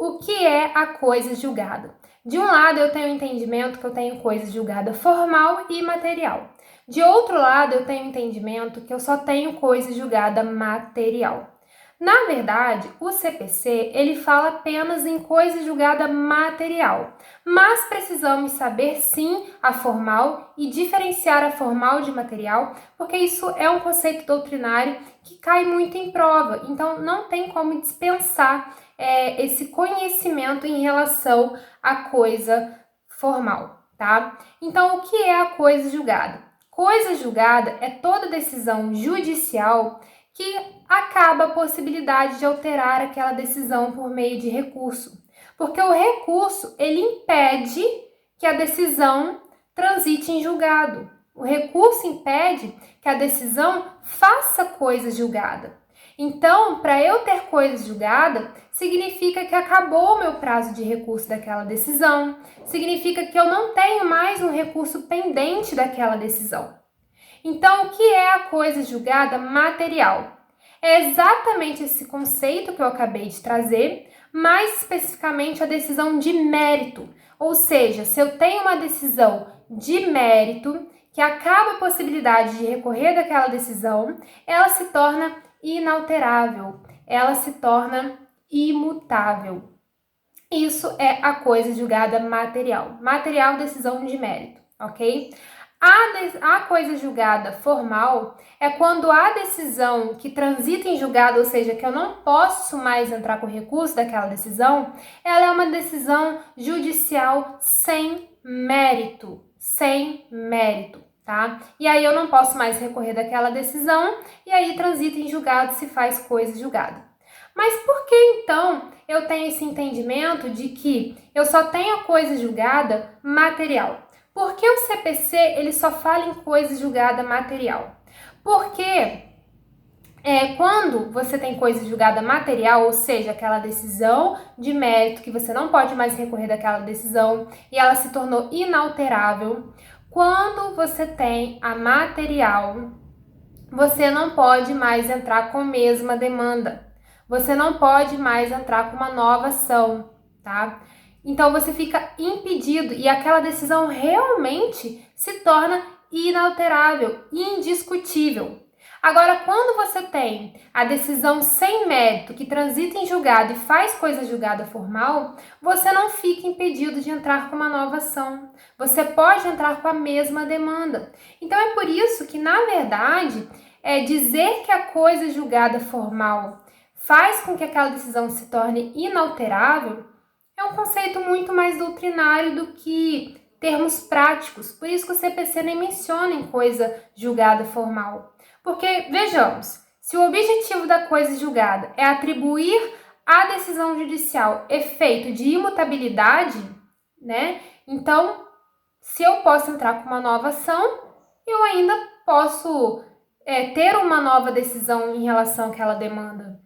o que é a coisa julgada? De um lado, eu tenho o entendimento que eu tenho coisa julgada formal e material. De outro lado, eu tenho o entendimento que eu só tenho coisa julgada material. Na verdade, o CPC, ele fala apenas em coisa julgada material, mas precisamos saber sim a formal e diferenciar a formal de material, porque isso é um conceito doutrinário que cai muito em prova, então não tem como dispensar esse conhecimento em relação à coisa formal, tá? Então, o que é a coisa julgada? Coisa julgada é toda decisão judicial que acaba a possibilidade de alterar aquela decisão por meio de recurso. Porque o recurso, ele impede que a decisão transite em julgado. O recurso impede que a decisão faça coisa julgada. Então, para eu ter coisa julgada, significa que acabou o meu prazo de recurso daquela decisão, significa que eu não tenho mais um recurso pendente daquela decisão. Então, o que é a coisa julgada material? É exatamente esse conceito que eu acabei de trazer, mais especificamente a decisão de mérito. Ou seja, se eu tenho uma decisão de mérito que acaba a possibilidade de recorrer daquela decisão, ela se torna inalterável, ela se torna imutável. Isso é a coisa julgada material. Material, decisão de mérito, ok? A coisa julgada formal é quando a decisão que transita em julgado, ou seja, que eu não posso mais entrar com recurso daquela decisão, ela é uma decisão judicial sem mérito, tá? E aí eu não posso mais recorrer daquela decisão e aí transita em julgado, se faz coisa julgada. Mas por que então eu tenho esse entendimento de que eu só tenho a coisa julgada material? Por que o CPC ele só fala em coisa julgada material? Porque quando você tem coisa julgada material, ou seja, aquela decisão de mérito que você não pode mais recorrer daquela decisão e ela se tornou inalterável, quando você tem a material, você não pode mais entrar com a mesma demanda. Você não pode mais entrar com uma nova ação, tá? Então você fica impedido e aquela decisão realmente se torna inalterável, indiscutível. Agora, quando você tem a decisão sem mérito que transita em julgado e faz coisa julgada formal, você não fica impedido de entrar com uma nova ação. Você pode entrar com a mesma demanda. Então é por isso que, na verdade, dizer que a coisa julgada formal faz com que aquela decisão se torne inalterável é um conceito muito mais doutrinário do que termos práticos. Por isso que o CPC nem menciona em coisa julgada formal. Porque, vejamos, se o objetivo da coisa julgada é atribuir à decisão judicial efeito de imutabilidade, né? Então, se eu posso entrar com uma nova ação, eu ainda posso ter uma nova decisão em relação àquela demanda.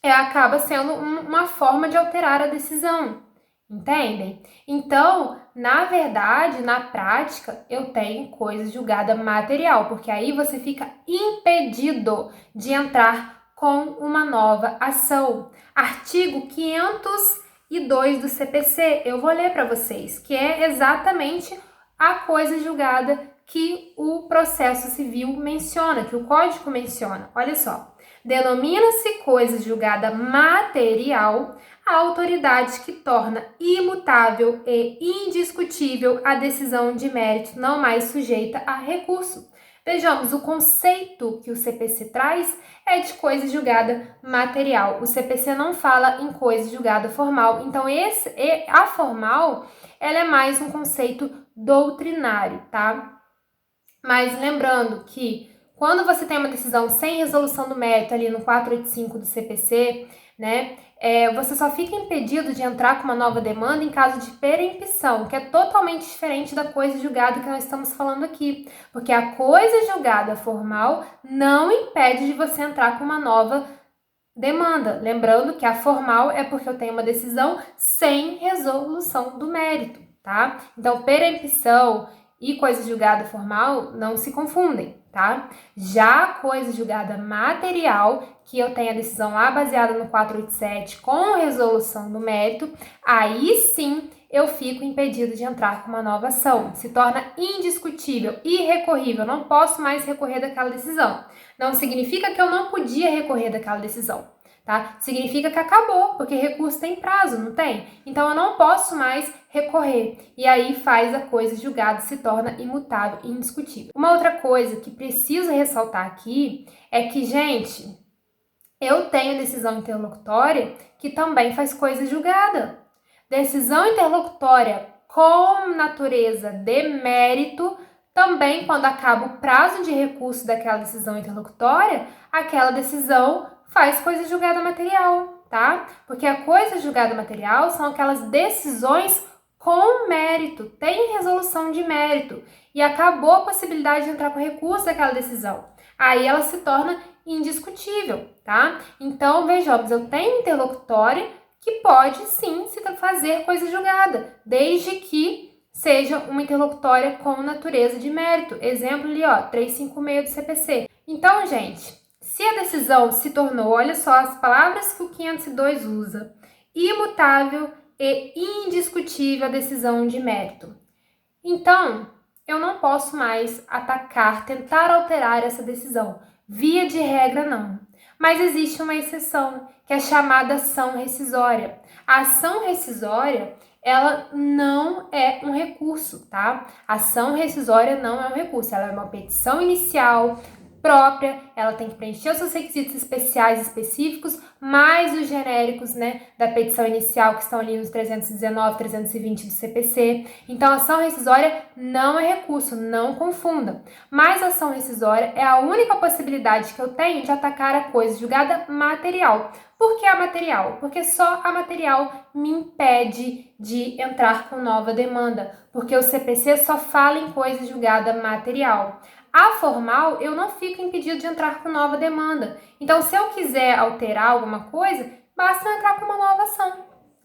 Acaba sendo uma forma de alterar a decisão, entendem? Então, na verdade, na prática, eu tenho coisa julgada material, porque aí você fica impedido de entrar com uma nova ação. Artigo 502 do CPC, eu vou ler para vocês, que é exatamente a coisa julgada que o processo civil menciona, que o Código menciona. Olha só. Denomina-se coisa julgada material a autoridade que torna imutável e indiscutível a decisão de mérito não mais sujeita a recurso. Vejamos, o conceito que o CPC traz é de coisa julgada material. O CPC não fala em coisa julgada formal. Então, a formal, ela é mais um conceito doutrinário, tá? Mas lembrando que quando você tem uma decisão sem resolução do mérito ali no 485 do CPC, né, você só fica impedido de entrar com uma nova demanda em caso de perempção, que é totalmente diferente da coisa julgada que nós estamos falando aqui, porque a coisa julgada formal não impede de você entrar com uma nova demanda. Lembrando que a formal é porque eu tenho uma decisão sem resolução do mérito, tá? Então, perempção e coisa julgada formal não se confundem. tá? Já a coisa julgada material, que eu tenho a decisão lá baseada no 487 com resolução do mérito, aí sim eu fico impedido de entrar com uma nova ação. Se torna indiscutível, irrecorrível, não posso mais recorrer daquela decisão. Não significa que eu não podia recorrer daquela decisão, tá? Significa que acabou, porque recurso tem prazo, não tem? Então eu não posso mais recorrer. E aí faz a coisa julgada se torna imutável e indiscutível. Uma outra coisa que preciso ressaltar aqui é que, gente, eu tenho decisão interlocutória que também faz coisa julgada. Decisão interlocutória com natureza de mérito, também quando acaba o prazo de recurso daquela decisão interlocutória, aquela decisão faz coisa julgada material, tá? Porque a coisa julgada material são aquelas decisões com mérito, tem resolução de mérito e acabou a possibilidade de entrar com recurso daquela decisão. Aí ela se torna indiscutível, tá? Então, vejamos, eu tenho interlocutória que pode sim se fazer coisa julgada, desde que seja uma interlocutória com natureza de mérito. Exemplo ali, ó, 356 do CPC. Então, gente, se a decisão se tornou, olha só as palavras que o 502 usa, imutável e indiscutível a decisão de mérito, então eu não posso mais atacar, tentar alterar essa decisão. Via de regra, não. Mas existe uma exceção, que é chamada ação rescisória. A ação rescisória, ela não é um recurso, tá? A ação rescisória não é um recurso, ela é uma petição inicial própria, ela tem que preencher os seus requisitos especiais específicos, mais os genéricos, né, da petição inicial, que estão ali nos 319, 320 do CPC. Então, a ação rescisória não é recurso, não confunda. Mas a ação rescisória é a única possibilidade que eu tenho de atacar a coisa julgada material. Por que a material? Porque só a material me impede de entrar com nova demanda, porque o CPC só fala em coisa julgada material. A formal, eu não fico impedido de entrar com nova demanda. Então, se eu quiser alterar alguma coisa, basta entrar com uma nova ação.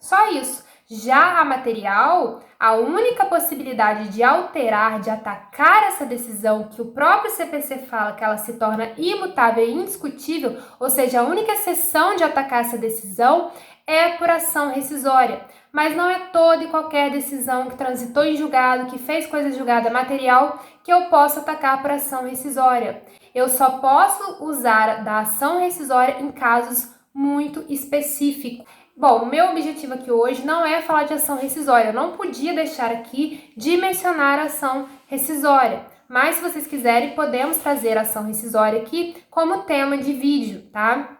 Só isso. Já a material, a única possibilidade de alterar, de atacar essa decisão que o próprio CPC fala que ela se torna imutável e indiscutível, ou seja, a única exceção de atacar essa decisão é por ação rescisória. Mas não é toda e qualquer decisão que transitou em julgado, que fez coisa julgada material, que eu posso atacar por ação rescisória. Eu só posso usar da ação rescisória em casos muito específicos. Bom, o meu objetivo aqui hoje não é falar de ação rescisória. Eu não podia deixar aqui de mencionar a ação rescisória. Mas se vocês quiserem, podemos trazer a ação rescisória aqui como tema de vídeo, tá?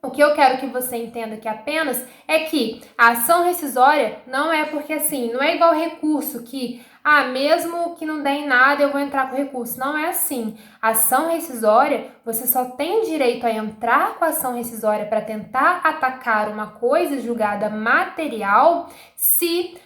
O que eu quero que você entenda aqui apenas é que a ação rescisória não é porque assim, não é igual recurso que, mesmo que não der em nada eu vou entrar com recurso. Não é assim. A ação rescisória, você só tem direito a entrar com a ação rescisória para tentar atacar uma coisa julgada material se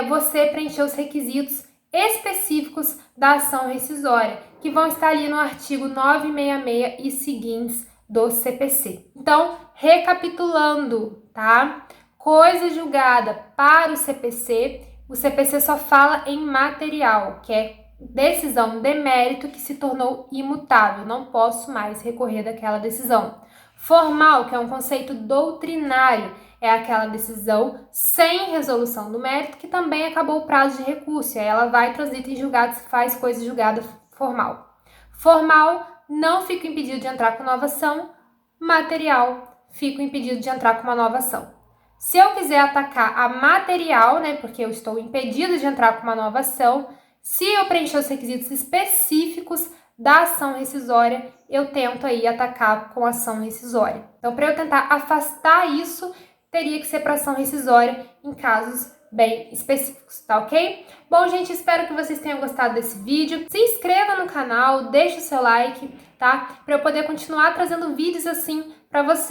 você preencher os requisitos específicos da ação rescisória, que vão estar ali no artigo 966 e seguintes do CPC. Então, recapitulando, tá? Coisa julgada para o CPC só fala em material, que é decisão de mérito que se tornou imutável, não posso mais recorrer daquela decisão. Formal, que é um conceito doutrinário, é aquela decisão sem resolução do mérito que também acabou o prazo de recurso, e aí ela vai, transita em julgado, se faz coisa julgada formal. Formal, não fico impedido de entrar com nova ação. Material, fico impedido de entrar com uma nova ação. Se eu quiser atacar a material, né, porque eu estou impedido de entrar com uma nova ação, se eu preencher os requisitos específicos da ação rescisória, eu tento aí atacar com ação rescisória. Então, para eu tentar afastar isso, teria que ser para ação rescisória em casos bem específicos, tá ok? Bom, gente, espero que vocês tenham gostado desse vídeo. Se inscreva no canal, deixe o seu like, tá? Para eu poder continuar trazendo vídeos assim para vocês.